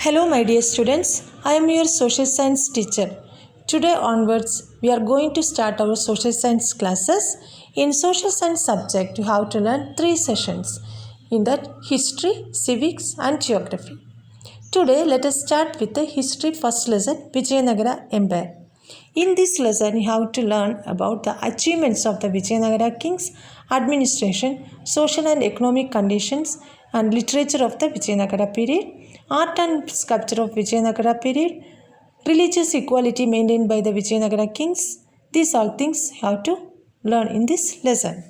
Hello, my dear students. I am your social science teacher. Today onwards, we are going to start our social science classes. In social science subject, you have to learn 3 sessions. In that, history, civics, and geography. Today, let us start with the history first lesson, Vijayanagara Empire. In this lesson, you have to learn about the achievements of the Vijayanagara kings, administration, social and economic conditions, and literature of the Vijayanagara period, art and sculpture of Vijayanagara period, religious equality maintained by the Vijayanagara kings. These all things you have to learn in this lesson.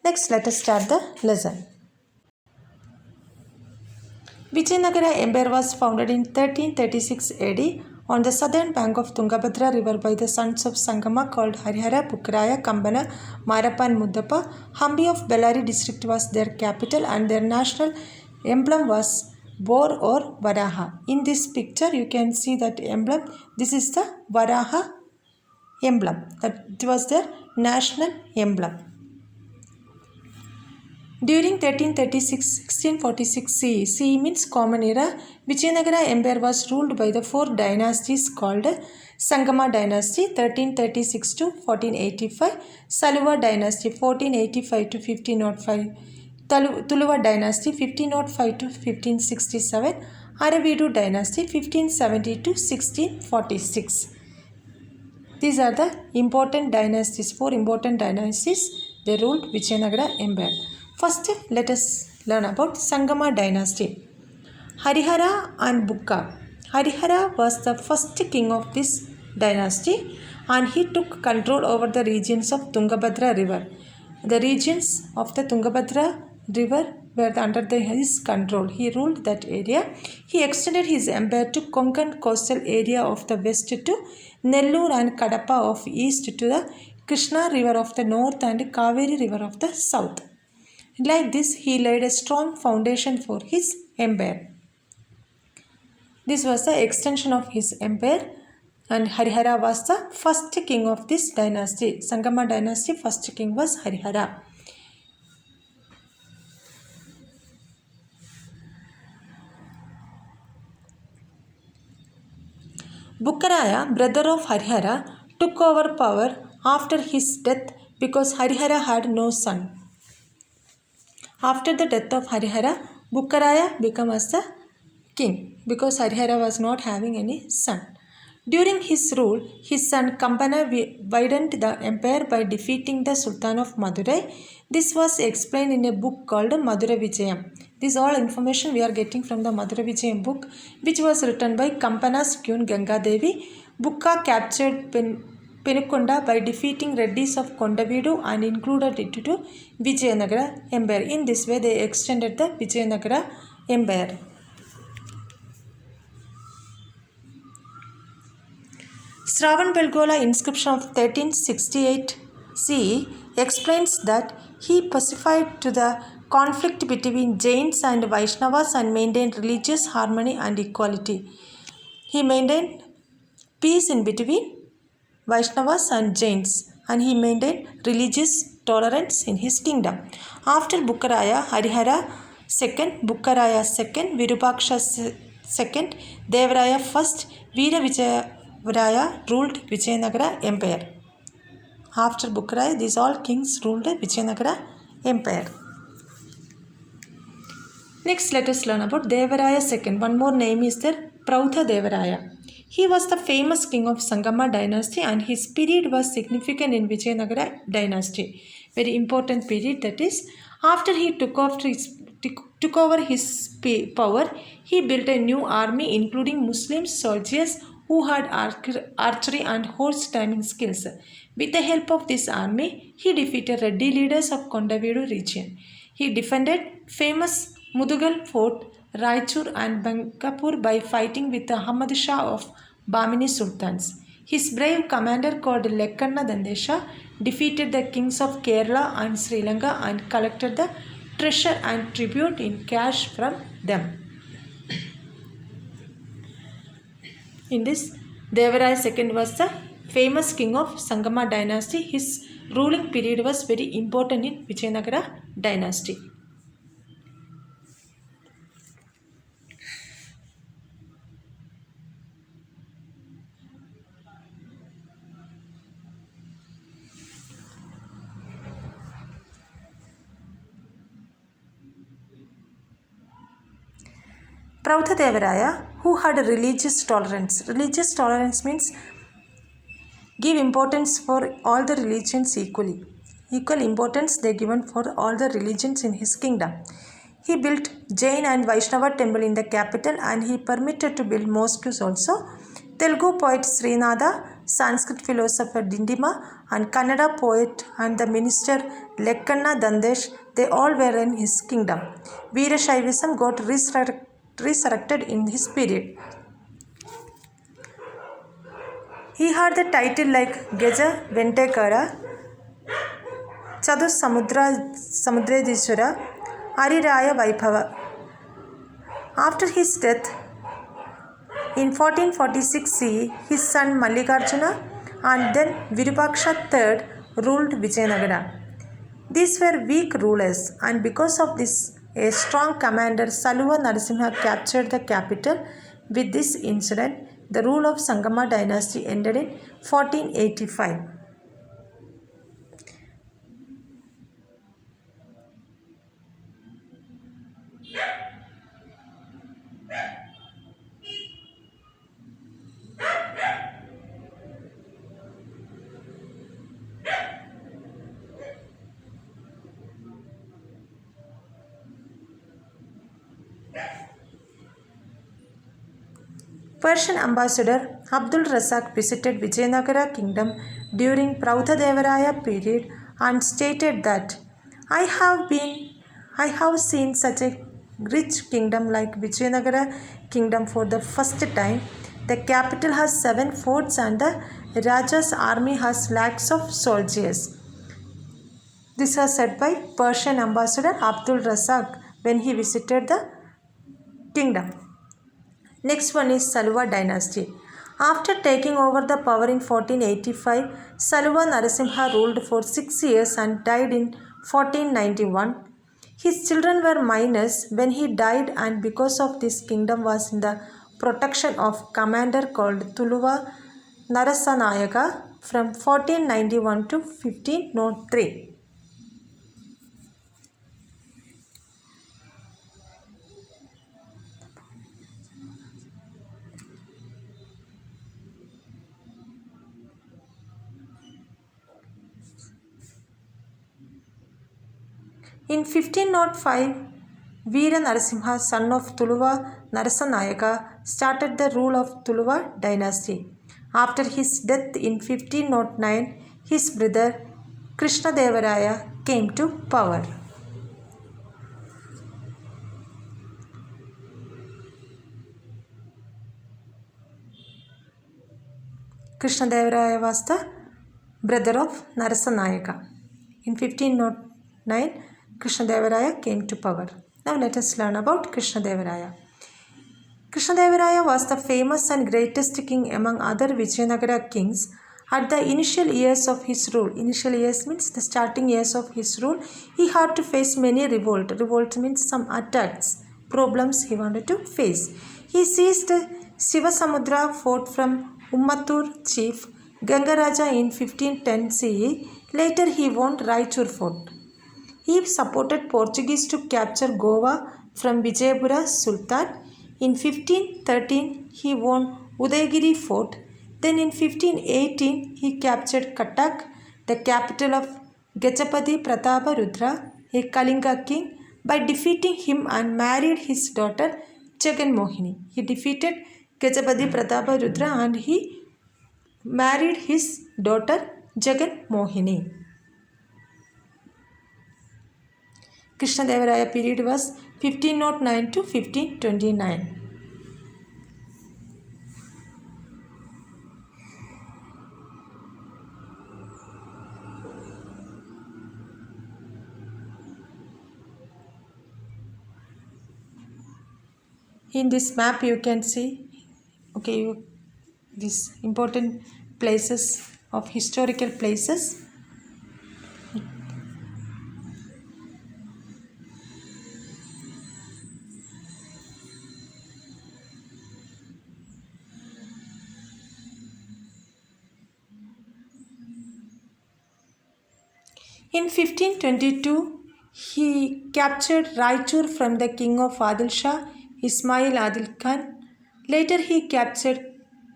Next, let us start the lesson. Vijayanagara Empire was founded in 1336 AD on the southern bank of Tungabhadra river by the sons of Sangama called Harihara, Bukkaraya, Kambana, Marappa and Muddappa. Hampi of Bellary district was their capital and their national emblem was boar or Varaha. In this picture you can see that emblem. This is the Varaha emblem. That was their national emblem. During 1336-1646 CE, CE means Common Era, Vijayanagara Empire was ruled by the 4 dynasties called Sangama Dynasty 1336 to 1485, Saluva Dynasty 1485 to 1505, Tuluva Dynasty 1505 to 1567, Aravidu Dynasty 1570 to 1646. These are the important dynasties, 4 important dynasties. They ruled Vijayanagara Empire. First, let us learn about Sangama dynasty. Harihara and Bukka. Harihara was the first king of this dynasty and he took control over the regions of Tungabhadra river. The regions of the Tungabhadra river were under his control. He ruled that area. He extended his empire to Konkan coastal area of the west to Nellore and Kadapa of east to the Krishna river of the north and Kaveri river of the south. Like this, he laid a strong foundation for his empire. This was the extension of his empire and Harihara was the first king of this dynasty. Sangama dynasty first king was Harihara. Bukkaraya, brother of Harihara, took over power after his death because Harihara had no son. After the death of Harihara, Bukkaraya became as the king because Harihara was not having any son. During his rule, his son Kambana widened the empire by defeating the Sultan of Madurai. This was explained in a book called Madura Vijayam. This all information we are getting from the Madura Vijayam book, which was written by Kampana's queen Ganga Devi. Bukka captured Penukonda by defeating Reddis of Kondavidu and included it to Vijayanagara Empire. In this way, they extended the Vijayanagara Empire. Shravan-Belgola inscription of 1368 CE explains that he pacified to the conflict between Jains and Vaishnavas and maintained religious harmony and equality. He maintained peace in between Vaishnavas and Jains and he maintained religious tolerance in his kingdom. After Bukkaraya, Harihara II, Bukkaraya II, Virupaksha II, Devaraya I, Veera Vijayavaraya ruled Vijayanagara Empire. After Bukkaraya, these all kings ruled Vijayanagara Empire. Next, let us learn about Devaraya II. One more name is there, Prautha Devaraya. He was the famous king of Sangama dynasty and his period was significant in Vijayanagara dynasty. Very important period, that is. After he took over his power, he built a new army including Muslim soldiers who had archery and horse taming skills. With the help of this army, he defeated Reddy leaders of Kondavidu region. He defended famous Mudugal fort, Raichur and Bangapur by fighting with the Ahmad Shah of Bamini Sultans. His brave commander called Lekkanna Dandesha defeated the kings of Kerala and Sri Lanka and collected the treasure and tribute in cash from them. In this, Devaraya II was the famous king of Sangama dynasty. His ruling period was very important in Vijayanagara dynasty. Prabhudevaraya, who had religious tolerance. Religious tolerance means give importance for all the religions equally. Equal importance they given for all the religions in his kingdom. He built Jain and Vaishnava temple in the capital and he permitted to build mosques also. Telugu poet Srinatha, Sanskrit philosopher Dindima and Kannada poet and the minister Lekkanna Dandesh, they all were in his kingdom. Veerashaivism got resurrected in his period. He had the title like Geja Ventekara, Chadu Samudredishwara, Ariraya Vaibhava. After his death in 1446 CE, his son Mallikarjuna and then Virupaksha III ruled Vijayanagara. These were weak rulers, and because of this, a strong commander Saluva Narasimha captured the capital. With this incident, the rule of Sangama dynasty ended in 1485. Persian ambassador Abdul Razak visited Vijayanagara kingdom during Prabhudevaraya period and stated that I have seen such a rich kingdom like Vijayanagara kingdom for the first time. The capital has 7 forts and the Raja's army has lakhs of soldiers. This was said by Persian ambassador Abdul Razak when he visited the kingdom. Next one is Saluva dynasty. After taking over the power in 1485, Saluva Narasimha ruled for 6 years and died in 1491. His children were minors when he died, and because of this, kingdom was in the protection of commander called Tuluva Narasanayaka from 1491 to 1503. In 1505, Veera Narasimha, son of Tuluva Narasanayaka, started the rule of Tuluva dynasty. After his death in 1509, his brother Krishnadevaraya came to power. Krishnadevaraya was the brother of Narasanayaka. In 1509, Krishnadevaraya came to power. Now let us learn about Krishnadevaraya. Krishnadevaraya was the famous and greatest king among other Vijayanagara kings. At the initial years of his rule, initial years means the starting years of his rule, he had to face many revolt. Revolt means some attacks, problems he wanted to face. He seized Sivasamudra fort from Ummatur chief Gangaraja in 1510 CE. Later he won Raichur fort. He supported Portuguese to capture Goa from Vijayapura Sultan. In 1513, he won Udayagiri fort. Then in 1518, he captured Cuttack, the capital of Gachapati Pratapa Rudra, a Kalinga king, by defeating him and married his daughter Jagan Mohini. He defeated Gachapati Pratapa Rudra and he married his daughter Jagan Mohini. Krishnadevaraya period was 1509 to 1529. In this map you can see these important places of historical places. In 1522, he captured Raichur from the king of Adil Shah. Ismail Adil Khan. Later he captured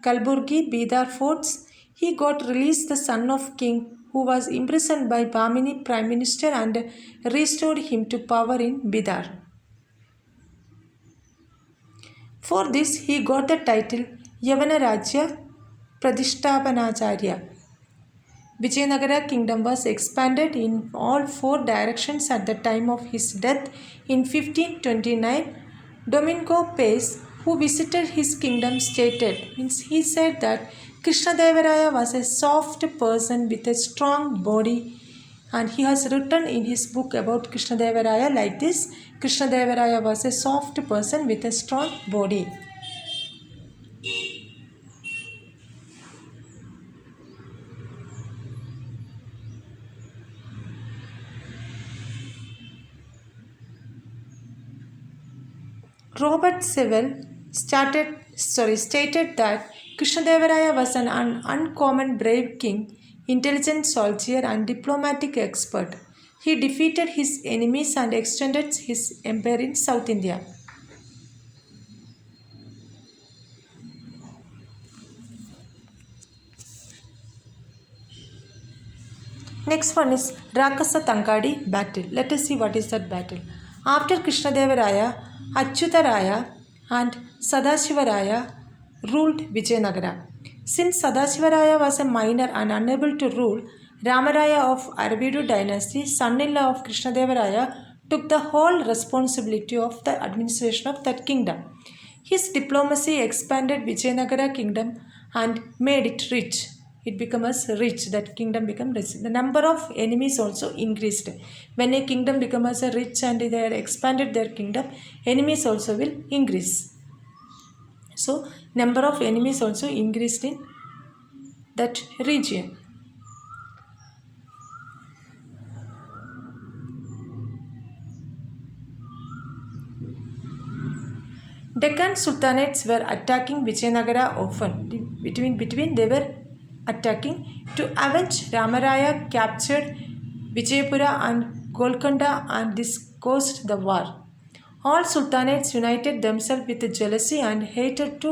Kalburgi, Bidar forts. He got released the son of king who was imprisoned by Bamini prime minister and restored him to power in Bidar. For this he got the title Yavana Rajya Pradishtapanacharya. Vijayanagara kingdom was expanded in all four directions at the time of his death in 1529. Domingo Pace, who visited his kingdom, he said that Krishnadevaraya was a soft person with a strong body, and he has written in his book about Krishnadevaraya like this: Krishnadevaraya was a soft person with a strong body. Robert Sewell stated that Krishnadevaraya was an uncommon brave king, intelligent soldier and diplomatic expert. He defeated his enemies and extended his empire in South India. Next one is Rakasa Tankadi battle. Let us see what is that battle. After Krishnadevaraya, Achyutaraya and Sadashivaraya ruled Vijayanagara. Since Sadashivaraya was a minor and unable to rule, Ramaraya of Aravidu dynasty, son-in-law of Krishnadevaraya, took the whole responsibility of the administration of that kingdom. His diplomacy expanded Vijayanagara kingdom and made it rich. It becomes rich. That kingdom becomes rich. The number of enemies also increased. When a kingdom becomes rich and they have expanded their kingdom, enemies also will increase. So number of enemies also increased in that region. Deccan Sultanates were attacking Vijayanagara often. Between they were attacking to avenge Ramaraya captured Vijayapura and Golconda, and this caused the war. All sultanates united themselves with jealousy and hatred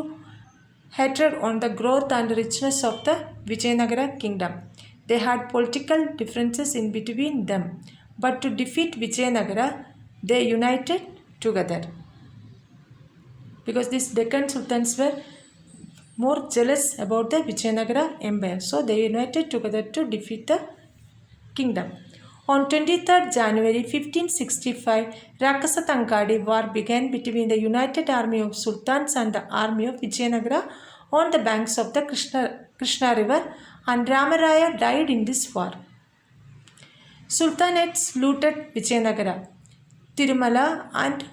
on the growth and richness of the Vijayanagara kingdom. They had political differences in between them, but to defeat Vijayanagara, they united together. Because these Deccan sultans were more jealous about the Vijayanagara empire, so they united together to defeat the kingdom. On 23rd January 1565, Rakasa Tankadi war began between the united army of sultans and the army of Vijayanagara on the banks of the Krishna river, and Ramaraya died in this war. Sultanates looted Vijayanagara. Tirumala and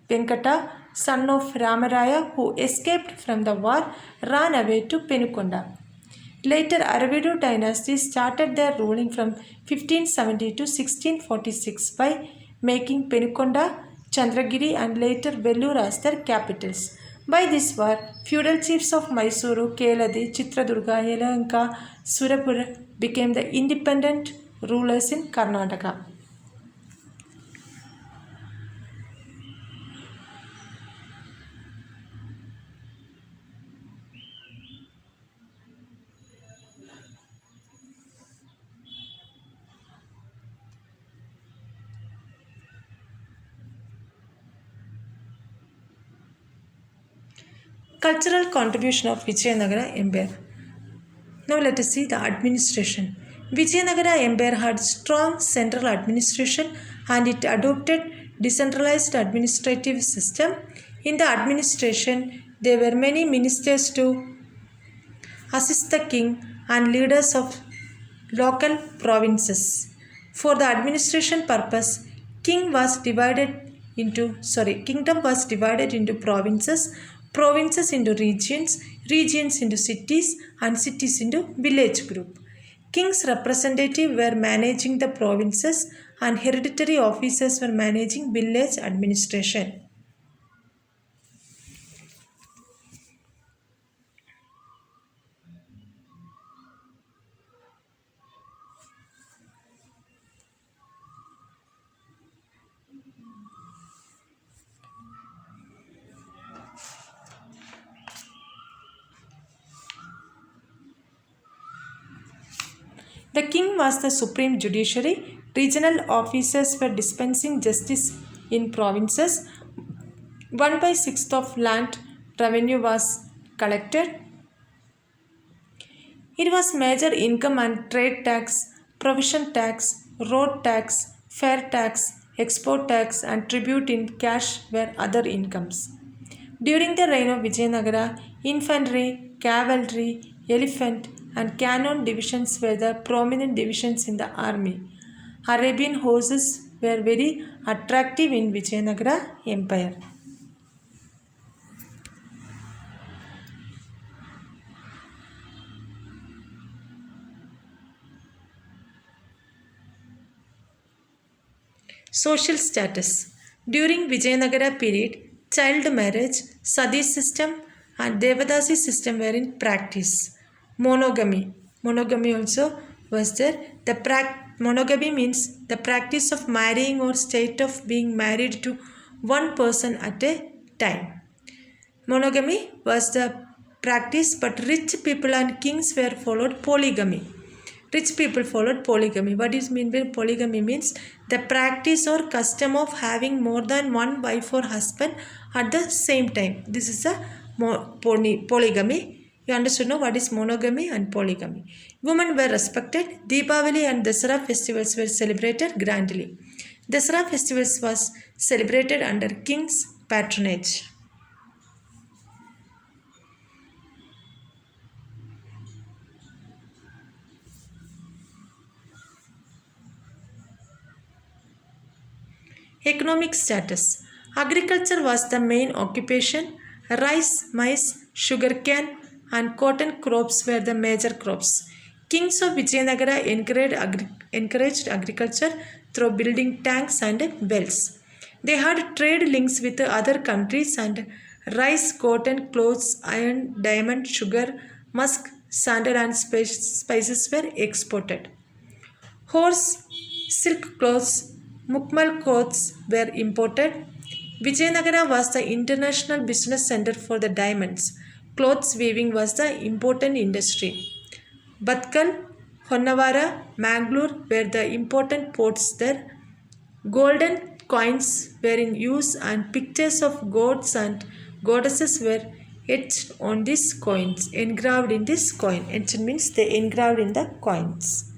Venkata, son of Ramaraya, who escaped from the war, ran away to Penukonda. Later, Aravidu dynasty started their ruling from 1570 to 1646 by making Penukonda, Chandragiri and later Vellore as their capitals. By this war, feudal chiefs of Mysuru, Keladi, Chitradurga, Yelahanka, Surapur became the independent rulers in Karnataka. Cultural contribution of Vijayanagara Empire. Now let us see the administration. Vijayanagara Empire had strong central administration and it adopted decentralized administrative system. In the administration, there were many ministers to assist the king and leaders of local provinces. For the administration purpose, kingdom was divided into provinces, provinces into regions, regions into cities, and cities into village group. King's representatives were managing the provinces and hereditary officers were managing village administration. The king was the supreme judiciary. Regional officers were dispensing justice in provinces. 1/6 of land revenue was collected. It was major income and trade tax, provision tax, road tax, fair tax, export tax, and tribute in cash were other incomes. During the reign of Vijayanagara, infantry, cavalry, elephant, and cannon divisions were the prominent divisions in the army. Arabian horses were very attractive in Vijayanagara Empire. Social status. During Vijayanagara period, child marriage, sati system and devadasi system were in practice. Monogamy. Monogamy also was there. Monogamy means the practice of marrying or state of being married to one person at a time. Monogamy was the practice, but rich people and kings were followed polygamy. Rich people followed polygamy. What is mean by polygamy? Means the practice or custom of having more than one wife or husband at the same time. This is a polygamy. You understand now what is monogamy and polygamy. Women were respected. Deepavali and Dasara festivals were celebrated grandly. Dasara festivals was celebrated under king's patronage. Economic status. Agriculture was the main occupation. Rice, maize, sugarcane and cotton crops were the major crops. Kings of Vijayanagara encouraged agriculture through building tanks and wells. They had trade links with other countries, and rice, cotton, clothes, iron, diamond, sugar, musk, sandal and spices were exported. Horse, silk clothes, Mukmal clothes were imported. Vijayanagara was the international business center for the diamonds. Clothes weaving was the important industry. Batkal, Honnavara, Mangalore were the important ports there. Golden coins were in use, and pictures of gods and goddesses were etched on these coins, engraved in this coin. Etched means they engraved in the coins.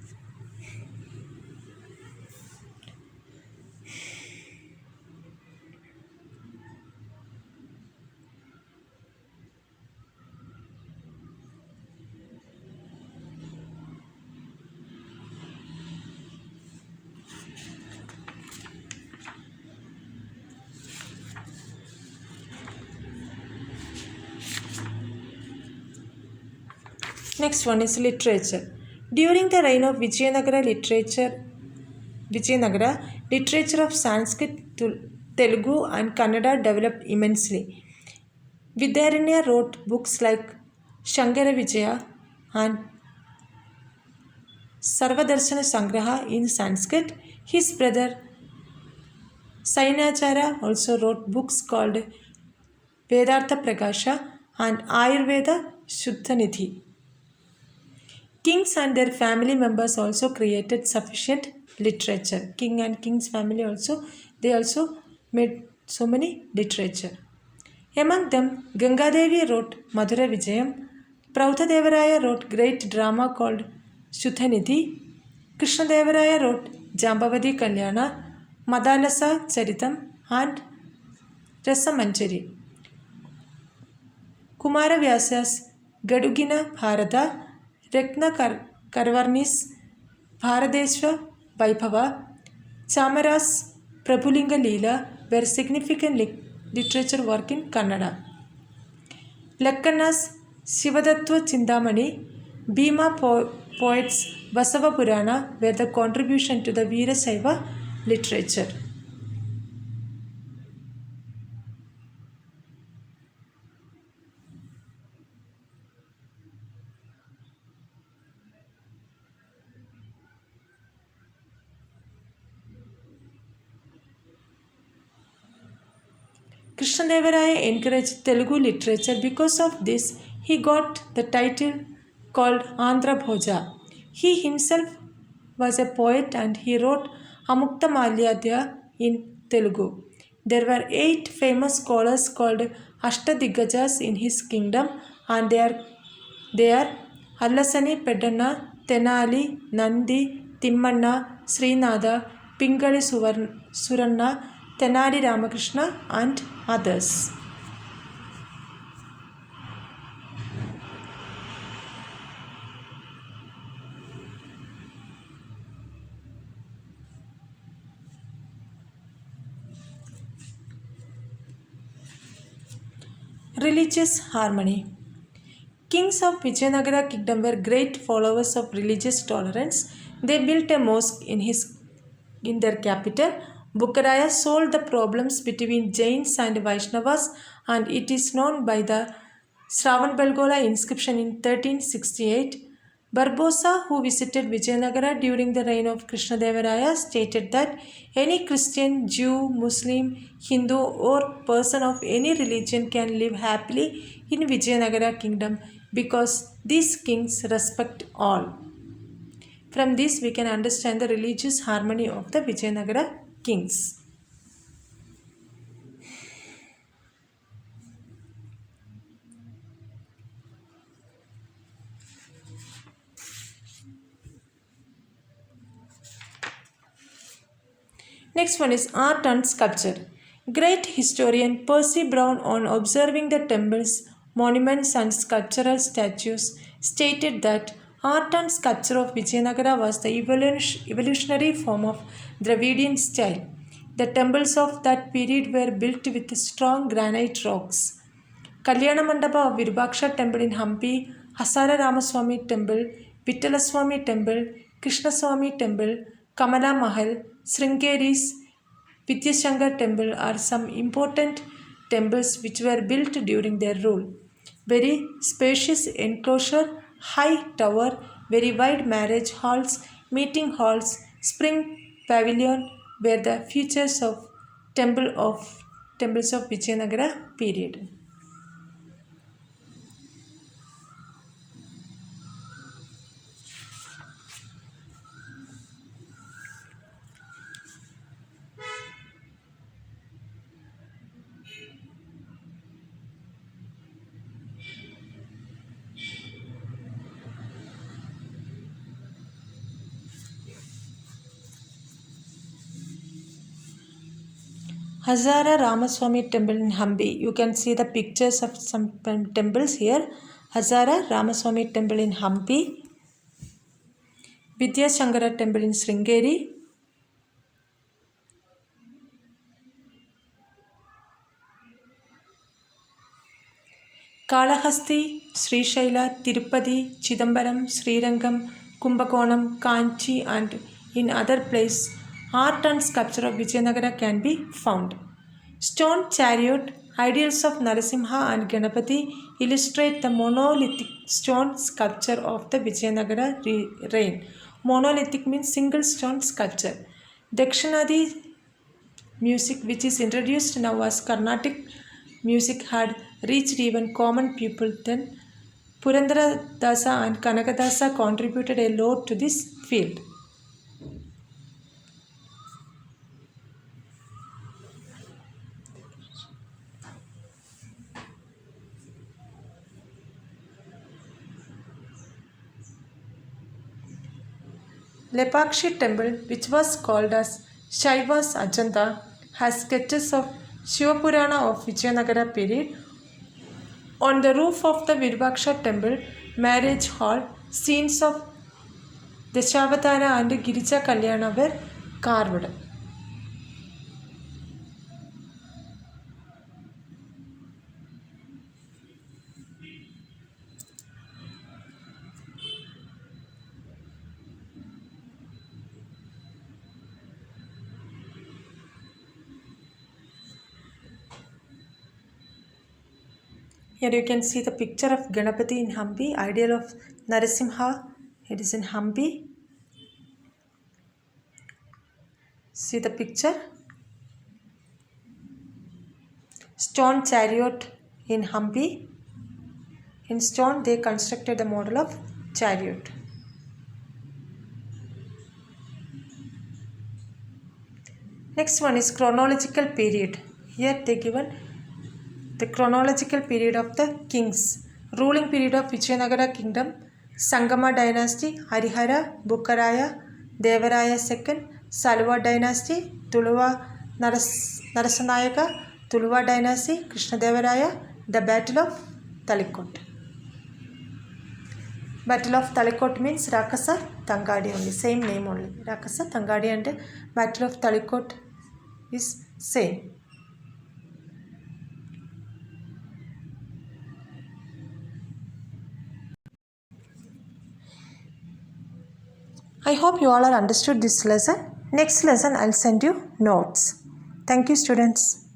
Next one is literature. During the reign of Vijayanagara, literature of Sanskrit, Telugu and Kannada developed immensely. Vidyaranya wrote books like Shankara Vijaya and Sarvadarshana Sangraha in Sanskrit. His brother Sainachara also wrote books called Vedartha Prakasha and Ayurveda Shuddhanidhi. Kings and their family members also created sufficient literature. King and king's family they also made so many literature. Among them, Gangadevi wrote Madhura Vijayam, Prautadevaraya wrote great drama called Shuddhanidhi, Krishnadevaraya wrote Jambavati Kalyana, Madalasa Charitam and Rasamanjari. Kumaravyasas Gadugina Bharata, Rekna Karvarnis, Bharadeshwa Vaibhava, Chamaras Prabhulinga Leela were significant literature work in Kannada. Lakkanas Shivadattva Chindamani, Bhima poets Vasava Purana were the contribution to the Veerasaiva literature. Krishnadevaraya encouraged Telugu literature. Because of this, he got the title called Andhra Bhoja. He himself was a poet and he wrote Amukta Malyadya in Telugu. There were 8 famous scholars called Ashtadigajas in his kingdom, and they are Allasani Peddanna, Tenali, Nandi, Timmanna, Srinada, Pingali Suranna, Tenali Ramakrishna, and others. Religious harmony. Kings of Vijayanagara kingdom were great followers of religious tolerance. They built a mosque in their capital. Bukharaya solved the problems between Jains and Vaishnavas, and it is known by the Shravanbelgola inscription in 1368. Barbosa, who visited Vijayanagara during the reign of Krishnadevaraya, stated that any Christian, Jew, Muslim, Hindu, or person of any religion can live happily in Vijayanagara kingdom because these kings respect all. From this, we can understand the religious harmony of the Vijayanagara kings. Next one is art and sculpture. Great historian Percy Brown, on observing the temples, monuments, and sculptural statues, stated that art and sculpture of Vijayanagara was the evolutionary form of Dravidian style. The temples of that period were built with strong granite rocks. Kalyana Mandapa of Virupaksha temple in Hampi, Hasara Ramaswamy temple, Vittalaswamy temple, Krishnaswamy temple, Kamala Mahal, Sringeri's Vidyashankar temple are some important temples which were built during their rule. Very spacious enclosure, high tower, very wide marriage halls, meeting halls, spring pavilion were the features of temples of Vijayanagara period. Hazara Ramaswamy temple in Hampi. You can see the pictures of some temples here. Hazara Ramaswamy temple in Hampi, Vidyashankara temple in Sringeri, Kalahasti, Srishaila, Tirupati, Chidambaram, Srirangam, Kumbakonam, Kanchi, and in other places, art and sculpture of Vijayanagara can be found. Stone chariot, ideals of Narasimha and Ganapati illustrate the monolithic stone sculpture of the Vijayanagara reign. Monolithic means single stone sculpture. Dakshinadi music, which is introduced now as Carnatic music, had reached even common people then. Purandara Dasa and Kanakadasa contributed a lot to this field. Lepakshi temple, which was called as Shaiva's Ajanta, has sketches of Shivapurana of Vijayanagara period. On the roof of the Virupaksha temple marriage hall, scenes of Dashavatara and Girija Kalyana were carved. Here you can see the picture of Ganapati in Hampi, ideal of Narasimha. It is in Hampi. See the picture. Stone chariot in Hampi. In stone they constructed the model of chariot. Next one is chronological period. Here they given the chronological period of the kings. Ruling period of Vijayanagara kingdom, Sangama dynasty, Harihara, Bukkaraya, Devaraya II, Saluva dynasty, Tuluva Narasanayaka, Tuluva dynasty, Krishnadevaraya, the Battle of Talikot. Battle of Talikot means Rakasa Tangadi only, same name only. Rakasa Tangadi and Battle of Talikot is same. I hope you all are understood this lesson. Next lesson I'll send you notes. Thank you, students.